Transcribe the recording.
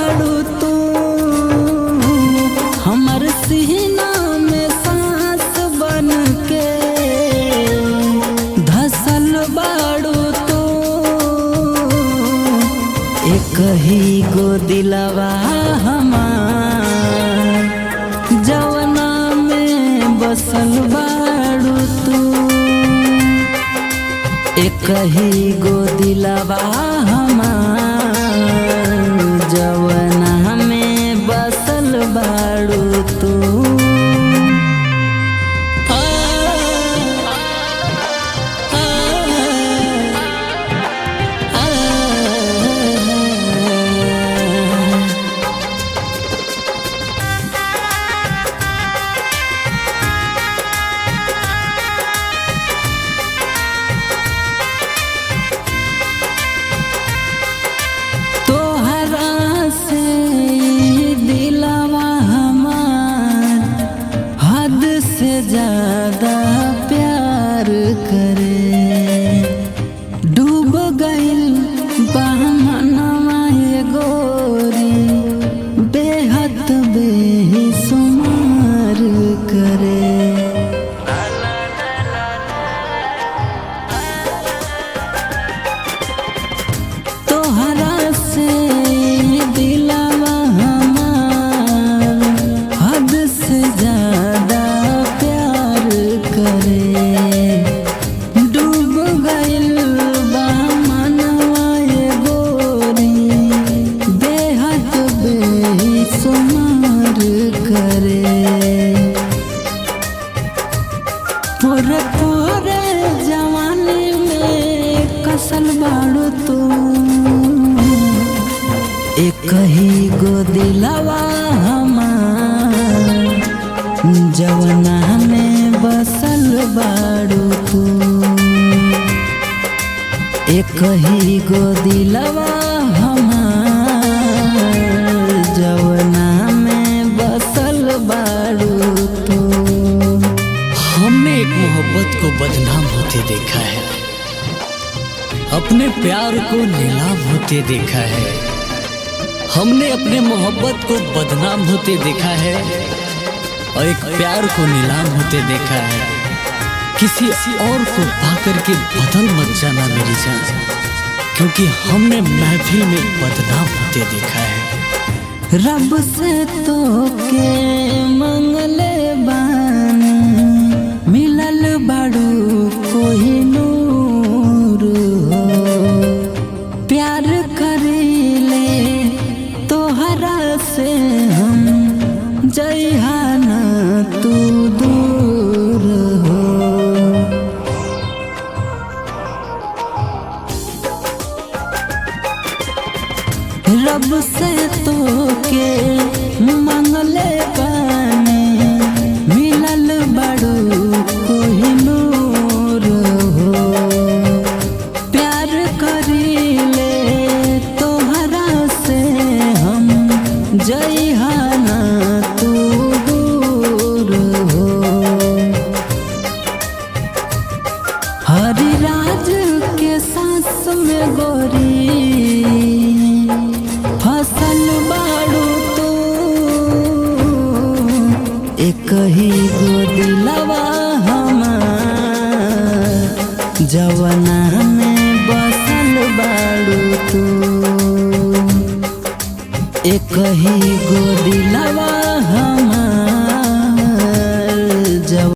बाड़ू तू हमर सीना में सांस बन के धसल बाड़ू तू एक ही गो दिलवा हमार जवना में बसल बाड़ू तू एक ही गो दिलवा हमार जवना में बसल बाड़ू तू। ज्यादा प्यार करे डूब गइल बहमनवा ये गोरी बेहद बेसुमार करे। तोहरा से दिलवा हमार हद से ज्यादा डूब गइल बा मनवा ये गोरी बेहद बेसुमार करे। पूरे पूरे जवानी में कसल बाड़ू तू एक ही गो दिलवा हमार जवना में बसल बाड़ू तू एक ही गो दिलवा हमार जवना में बसल बाड़ू तू। हमने एक मोहब्बत को बदनाम होते देखा है, अपने प्यार को नीलाम होते देखा है। हमने अपने मोहब्बत को बदनाम होते देखा है और एक प्यार को नीलाम होते देखा है। किसी और को पाकर के बदल मत जाना मेरी जान, क्योंकि हमने महफिल में बदनाम होते देखा है। रब से तो के मंगले बानी मिलल बाड़ू कोई नूर हो प्यार करीले तोहरा से हम जइहाना तू दूर हो। रब से तो के मंगले बानी मिलल बाड़ू कोई नूर हो प्यार करीले तोहरा से हम जइहाना तू दूर हो। हरिराज के सांस में गोरी फसल बाड़ू तू एक ही गो दिलवा हमार जवना में बसल बाड़ू तू एक ही गो दिलवा हमार